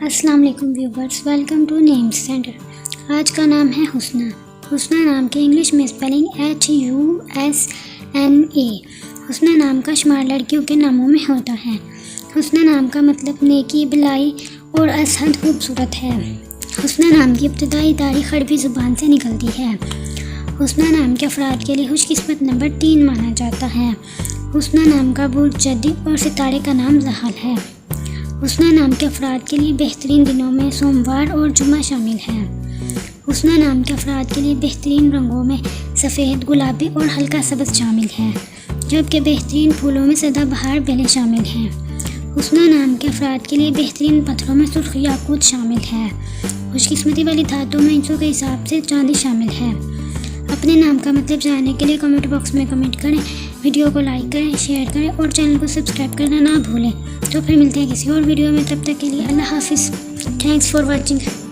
السلام علیکم viewers, welcome to names centre. آج کا نام ہے حسنہ۔ حسنہ نام کے انگلش میں اسپیلنگ HUSNA۔ حسنہ نام کا شمار لڑکیوں کے ناموں میں ہوتا ہے۔ حسنہ نام کا مطلب نیکی، بھلائی اور از حد خوبصورت ہے۔ حسنہ نام کی ابتدائی تاریخ عربی زبان سے نکلتی ہے۔ حسنہ نام کے افراد کے لیے خوش قسمت نمبر 3 مانا جاتا ہے۔ حسنہ نام کا برج جدی اور ستارے کا نام زحل ہے۔ حسنہ نام کے افراد کے لیے بہترین دنوں میں سوموار اور جمعہ شامل ہیں۔ حسنہ نام کے افراد کے لیے بہترین رنگوں میں سفید، گلابی اور ہلکا سبز شامل ہے، جبکہ بہترین پھولوں میں سدا بہار بیلیں شامل ہیں۔ حسنہ نام کے افراد کے لیے بہترین پتھروں میں سرخ یاقوت شامل ہے۔ خوش قسمتی والی دھاتوں میں انچوں کے حساب سے چاندی شامل ہے۔ اپنے نام کا مطلب جاننے کے لیے کمنٹ باکس میں کمنٹ کریں، ویڈیو کو لائک کریں، شیئر کریں اور چینل کو سبسکرائب کرنا نہ بھولیں۔ تو پھر ملتے ہیں کسی اور ویڈیو میں، تب تک کے لیے اللہ حافظ۔ Thanks for watching.